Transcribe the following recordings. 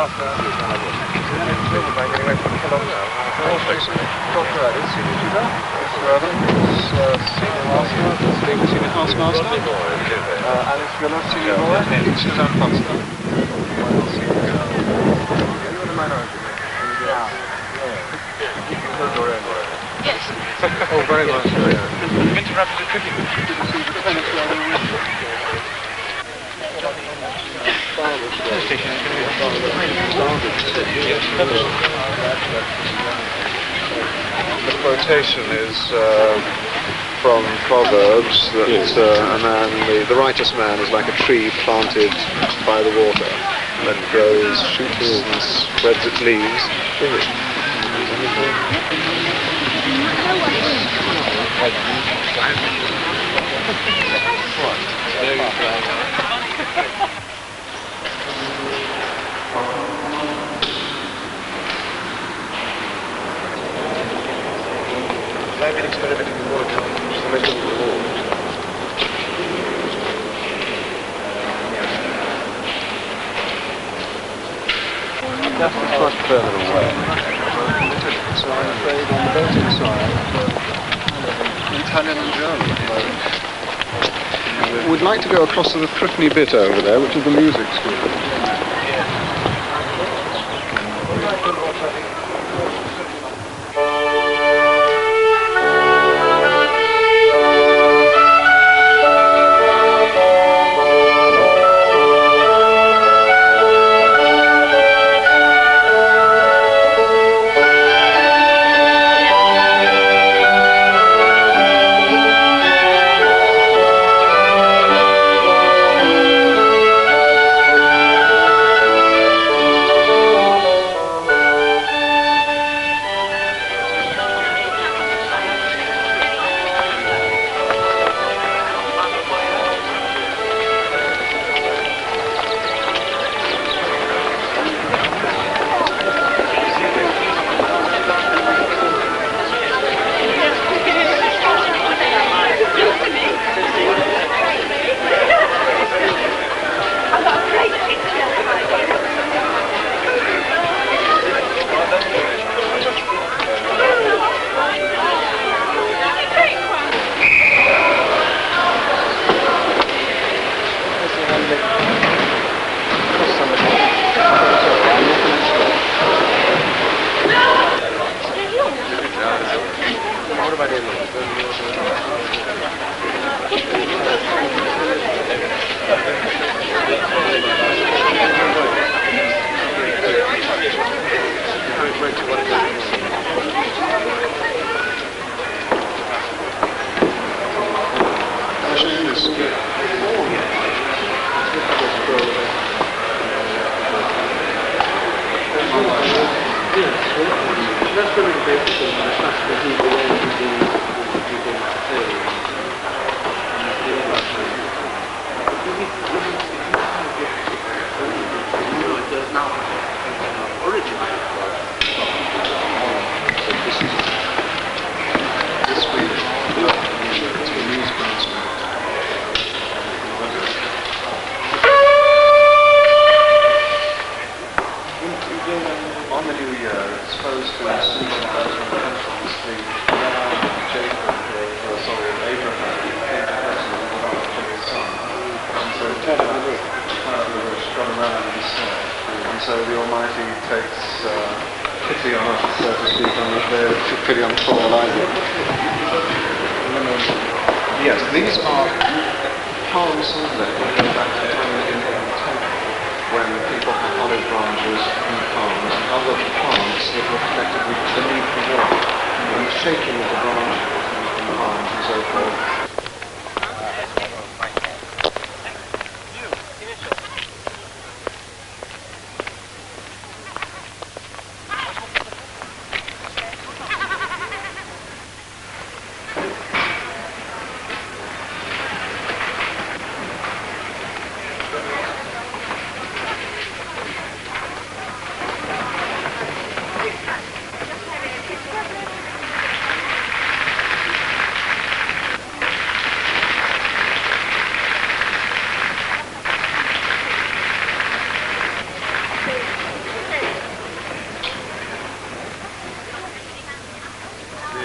Oh, very much. I've been to Rapid Tribute. The quotation is from Proverbs that the righteous man is like a tree planted by the water that grows shoots and spreads its leaves. I've been experimenting with water color, which is the most difficult of all. That's much further away. So I'm afraid on the voting side, Italian and German at the moment. We'd like to go across to the threepenny bit over there, which is the music school.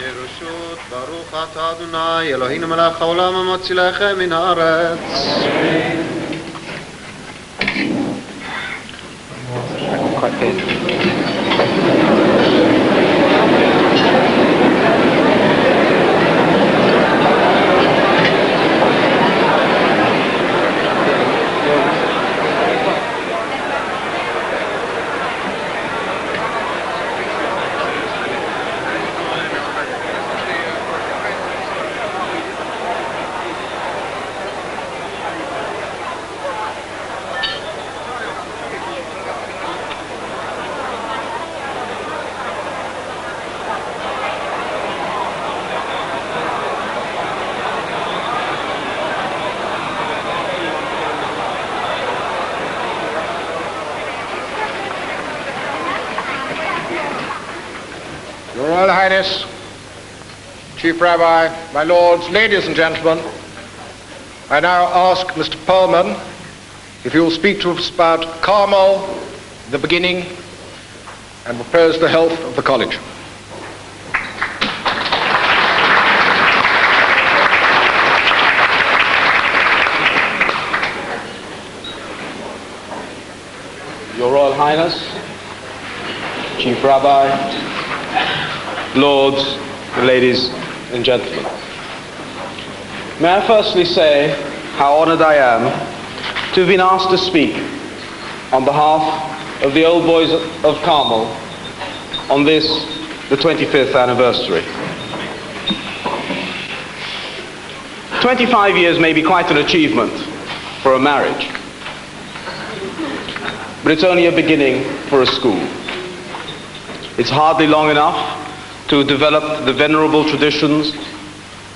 ברשות ברוך אתה אדוני אלוהינו מלך העולם המוציא לחם מן הארץ. Your Royal Highness, Chief Rabbi, my lords, ladies and gentlemen, I now ask Mr. Perlman if he will speak to us about Carmel, the beginning, and propose the health of the college. Your Royal Highness, Chief Rabbi, Lords, ladies and gentlemen. May I firstly say how honored I am to have been asked to speak on behalf of the old boys of Carmel on this, the 25th anniversary. 25 years may be quite an achievement for a marriage, but it's only a beginning for a school. It's hardly long enough to develop the venerable traditions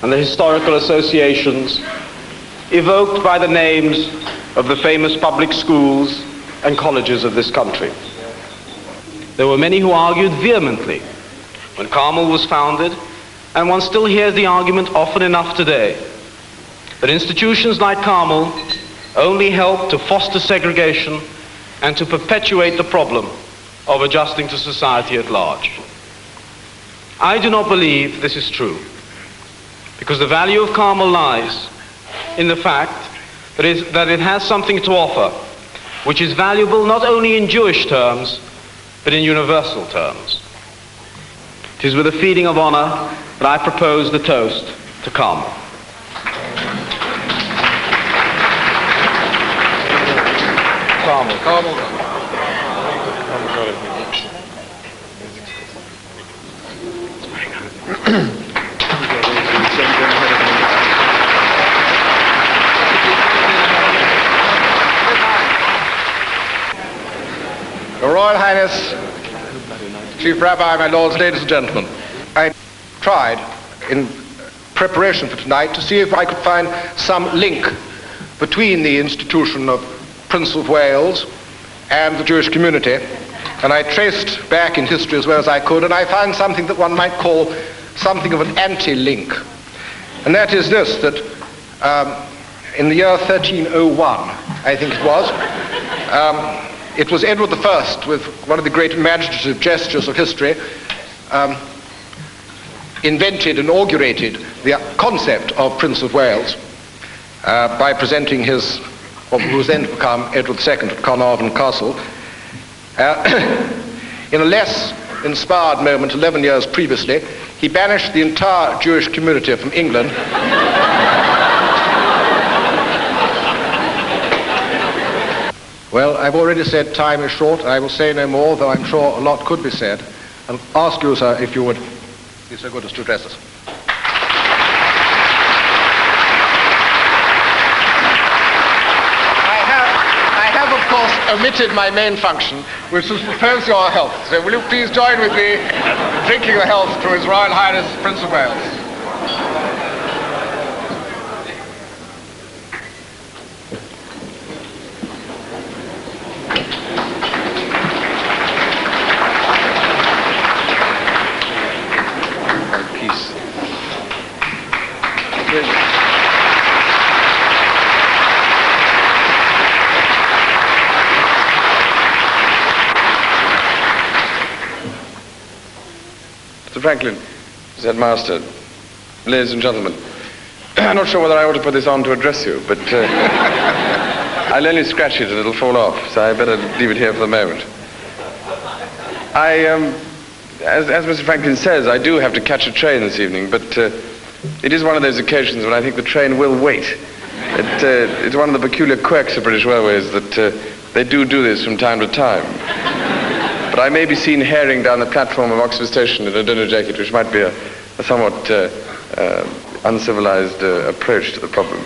and the historical associations evoked by the names of the famous public schools and colleges of this country. There were many who argued vehemently when Carmel was founded, and one still hears the argument often enough today, that institutions like Carmel only help to foster segregation and to perpetuate the problem of adjusting to society at large. I do not believe this is true, because the value of Carmel lies in the fact that it has something to offer which is valuable not only in Jewish terms, but in universal terms. It is with a feeling of honor that I propose the toast to Carmel. Carmel. Your Royal Highness, Chief Rabbi, my lords, ladies and gentlemen, I tried in preparation for tonight to see if I could find some link between the institution of Prince of Wales and the Jewish community, and I traced back in history as well as I could, and I found something that one might call something of an anti-link. And that is this, that in the year 1301, I think it was Edward I, with one of the great imaginative gestures of history, inaugurated the concept of Prince of Wales by presenting what was then to become Edward II at Carnarvon Castle. In a less inspired moment 11 years previously, he banished the entire Jewish community from England. Well, I've already said time is short. I will say no more, though I'm sure a lot could be said, and ask you, sir, if you would be so good as to address us. I have, of course, omitted my main function, which was to propose your health. So will you please join with me in drinking the health to His Royal Highness Prince of Wales. Mr. Franklin. Headmaster, ladies and gentlemen, I'm not sure whether I ought to put this on to address you, but I'll only scratch it and it'll fall off, so I better leave it here for the moment. As Mr. Franklin says, I do have to catch a train this evening, but it is one of those occasions when I think the train will wait. It's one of the peculiar quirks of British Railways that they do this from time to time. But I may be seen herring down the platform of Oxford Station in a dinner jacket, which might be a somewhat uncivilized approach to the problem.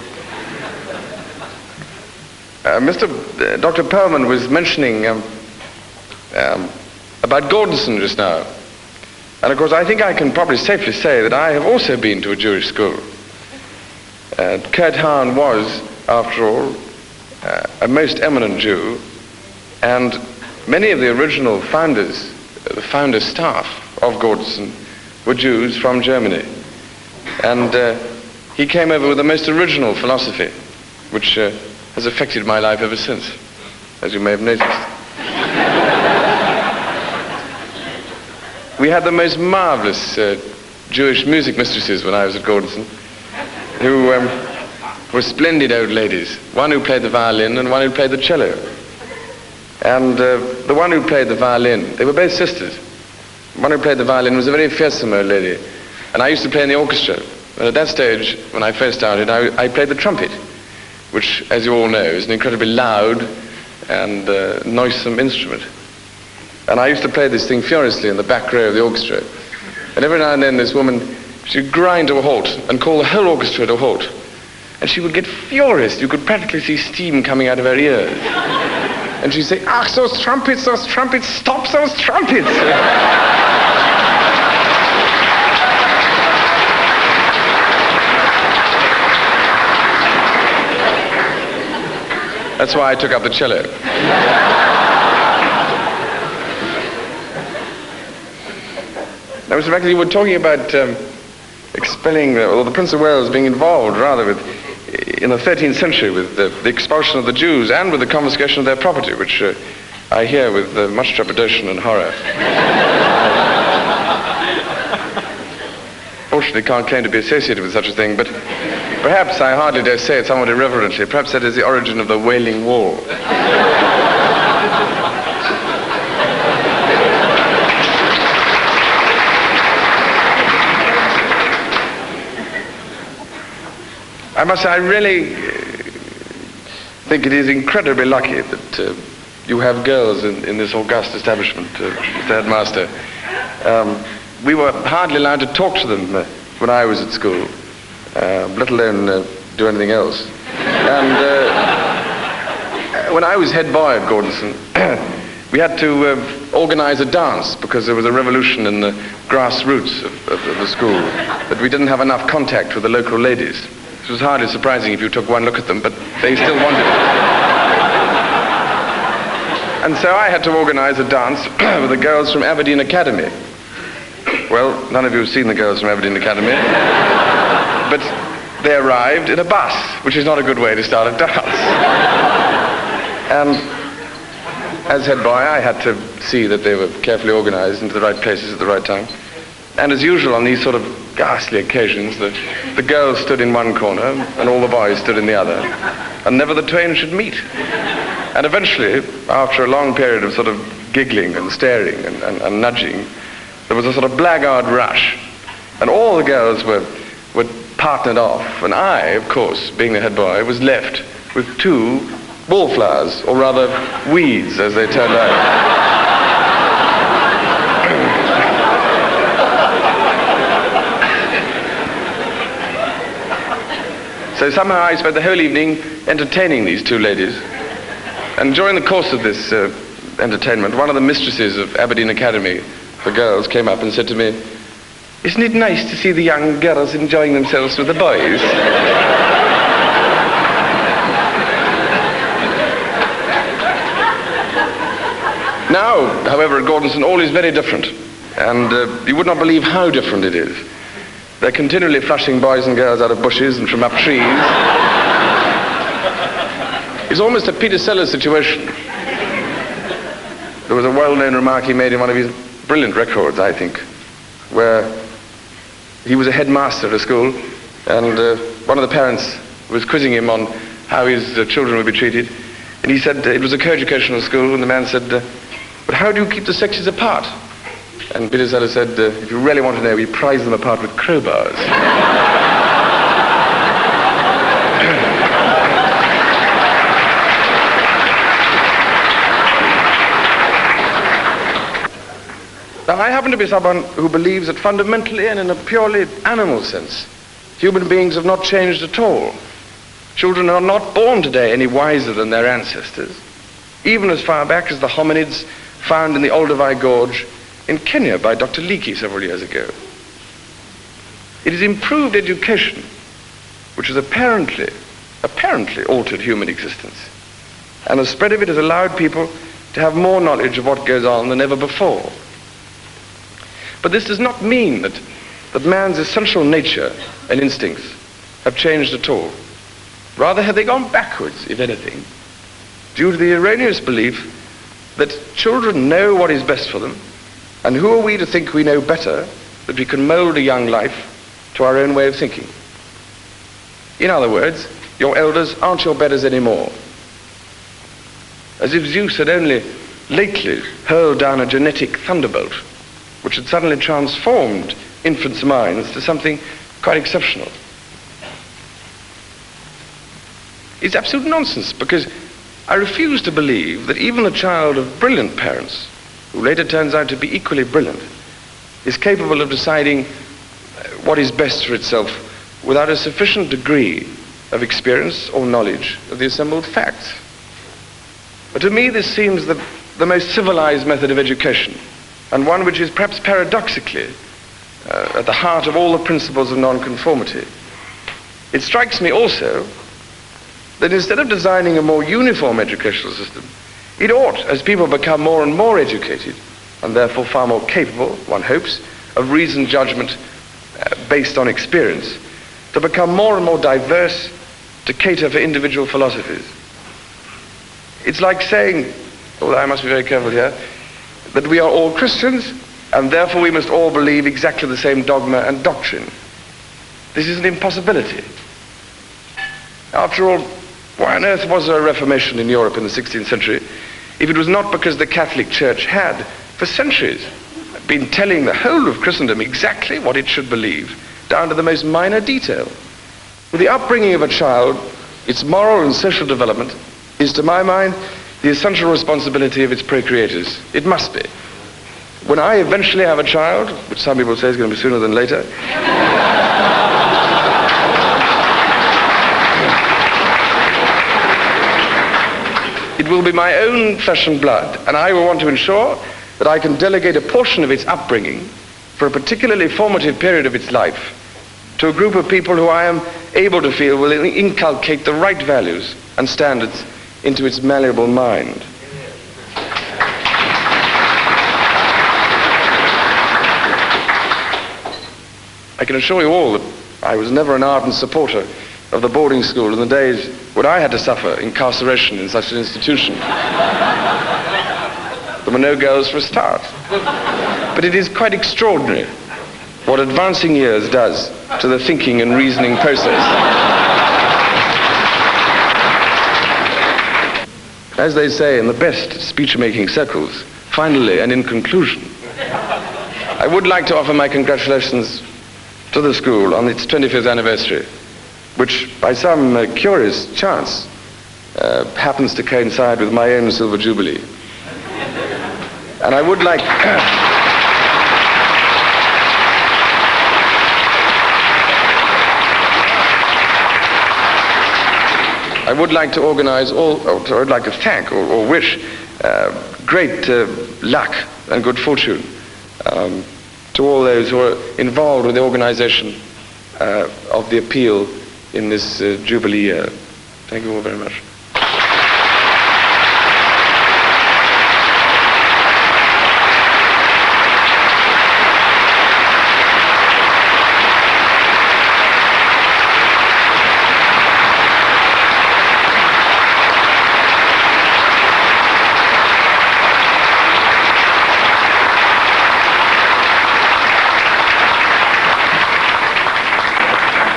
Dr. Perlman was mentioning about Gordonson just now. And of course, I think I can probably safely say that I have also been to a Jewish school. Kurt Hahn was, after all, a most eminent Jew, and many of the original founders, the founder staff of Gordonson, were Jews from Germany. And he came over with the most original philosophy, which has affected my life ever since, as you may have noticed. We had the most marvelous Jewish music mistresses when I was at Gordonson, who were splendid old ladies, one who played the violin and one who played the cello. And the one who played the violin, they were both sisters. The one who played the violin was a very fearsome old lady, and I used to play in the orchestra. And at that stage, when I first started, I played the trumpet, which, as you all know, is an incredibly loud and noisome instrument. And I used to play this thing furiously in the back row of the orchestra. And every now and then this woman, she'd grind to a halt and call the whole orchestra to a halt. And she would get furious. You could practically see steam coming out of her ears. And she'd say, "Ach, those trumpets, stop those trumpets!" That's why I took up the cello. Now, Mr. Franklin, you were talking about expelling, or the Prince of Wales being involved, rather, in the 13th century with the expulsion of the Jews and with the confiscation of their property, which I hear with much trepidation and horror. Fortunately, can't claim to be associated with such a thing, but perhaps, I hardly dare say it somewhat irreverently, perhaps that is the origin of the Wailing Wall. I must say, I really think it is incredibly lucky that you have girls in this august establishment, Mr. Headmaster. We were hardly allowed to talk to them when I was at school, let alone do anything else. And when I was head boy at Gordonson, we had to organize a dance because there was a revolution in the grassroots of the school, that we didn't have enough contact with the local ladies. It was hardly surprising if you took one look at them, but they still wanted it. And so I had to organize a dance with the girls from Aberdeen Academy. Well, none of you have seen the girls from Aberdeen Academy, but they arrived in a bus, which is not a good way to start a dance. And as head boy, I had to see that they were carefully organized into the right places at the right time. And as usual on these sort of ghastly occasions, the girls stood in one corner and all the boys stood in the other, and never the twain should meet. And eventually, after a long period of sort of giggling and staring and nudging, there was a sort of blackguard rush, and all the girls were partnered off, and I, of course, being the head boy, was left with two wallflowers, or rather weeds, as they turned out. So somehow I spent the whole evening entertaining these two ladies. And during the course of this entertainment, one of the mistresses of Aberdeen Academy, the girls, came up and said to me, "Isn't it nice to see the young girls enjoying themselves with the boys?" Now, however, at Gordonson, all is very different. And you would not believe how different it is. They're continually flushing boys and girls out of bushes and from up trees. It's almost a Peter Sellers situation. There was a well-known remark he made in one of his brilliant records, I think, where he was a headmaster at a school, and one of the parents was quizzing him on how his children would be treated. And he said it was a co-educational school, and the man said, but how do you keep the sexes apart? And Peter Sellers said, if you really want to know, we prize them apart with crowbars. Now, I happen to be someone who believes that fundamentally and in a purely animal sense, human beings have not changed at all. Children are not born today any wiser than their ancestors, even as far back as the hominids found in the Olduvai Gorge in Kenya by Dr. Leakey several years ago. It is improved education which has apparently altered human existence, and the spread of it has allowed people to have more knowledge of what goes on than ever before. But this does not mean that man's essential nature and instincts have changed at all. Rather, have they gone backwards, if anything, due to the erroneous belief that children know what is best for them, and who are we to think we know better, that we can mold a young life to our own way of thinking. In other words, your elders aren't your betters anymore. As if Zeus had only lately hurled down a genetic thunderbolt which had suddenly transformed infants' minds to something quite exceptional. It's absolute nonsense, because I refuse to believe that even a child of brilliant parents, who later turns out to be equally brilliant, is capable of deciding what is best for itself without a sufficient degree of experience or knowledge of the assembled facts. But to me, this seems the most civilized method of education, and one which is perhaps paradoxically at the heart of all the principles of nonconformity. It strikes me also that instead of designing a more uniform educational system, it ought, as people become more and more educated, and therefore far more capable, one hopes, of reasoned judgment based on experience, to become more and more diverse, to cater for individual philosophies. It's like saying, although I must be very careful here, that we are all Christians, and therefore we must all believe exactly the same dogma and doctrine. This is an impossibility. After all, why on earth was there a Reformation in Europe in the 16th century if it was not because the Catholic Church had, for centuries, been telling the whole of Christendom exactly what it should believe, down to the most minor detail? With the upbringing of a child, its moral and social development is, to my mind, the essential responsibility of its procreators. It must be. When I eventually have a child, which some people say is going to be sooner than later, it will be my own flesh and blood, and I will want to ensure that I can delegate a portion of its upbringing for a particularly formative period of its life to a group of people who I am able to feel will inculcate the right values and standards into its malleable mind. I can assure you all that I was never an ardent supporter of the boarding school in the days when I had to suffer incarceration in such an institution. There were no girls for a start. But it is quite extraordinary what advancing years does to the thinking and reasoning process. As they say in the best speech-making circles, finally and in conclusion, I would like to offer my congratulations to the school on its 25th anniversary, which by some curious chance happens to coincide with my own silver jubilee. And I would like I would like to organize I would like to thank or wish great luck and good fortune to all those who are involved with the organization of the appeal in this Jubilee year. Thank you all very much.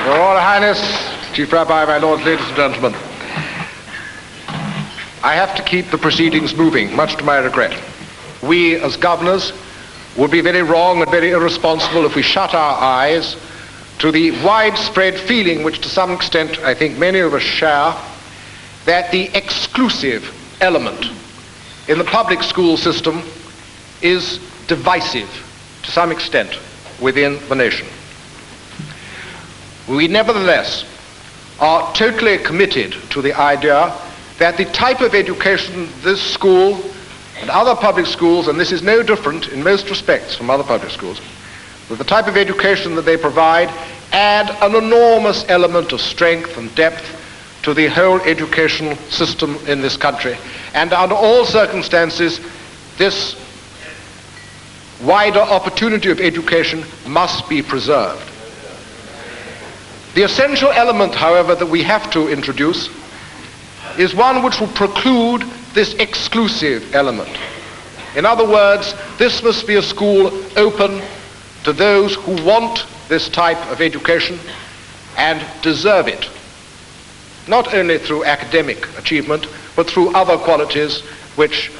Your Royal Highness, Chief Rabbi, my lords, ladies and gentlemen, I have to keep the proceedings moving, much to my regret. We, as governors, would be very wrong and very irresponsible if we shut our eyes to the widespread feeling, which to some extent I think many of us share, that the exclusive element in the public school system is divisive to some extent within the nation. We nevertheless are totally committed to the idea that the type of education this school and other public schools, and this is no different in most respects from other public schools, that the type of education that they provide add an enormous element of strength and depth to the whole educational system in this country. And under all circumstances, this wider opportunity of education must be preserved. The essential element, however, that we have to introduce is one which will preclude this exclusive element. In other words, this must be a school open to those who want this type of education and deserve it, not only through academic achievement, but through other qualities which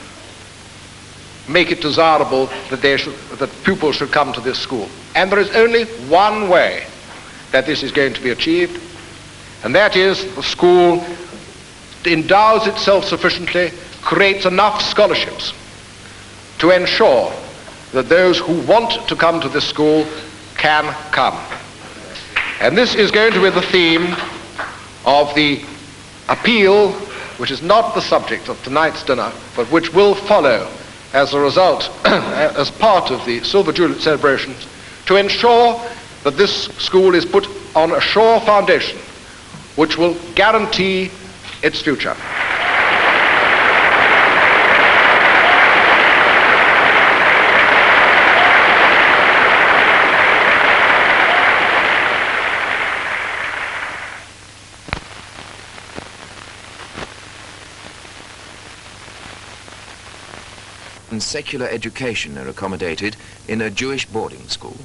make it desirable that pupils should come to this school. And there is only one way that this is going to be achieved, and that is the school endows itself sufficiently, creates enough scholarships to ensure that those who want to come to this school can come. And this is going to be the theme of the appeal, which is not the subject of tonight's dinner, but which will follow as a result, as part of the Silver Jubilee celebrations, to ensure that this school is put on a sure foundation which will guarantee its future. And secular education are accommodated in a Jewish boarding school.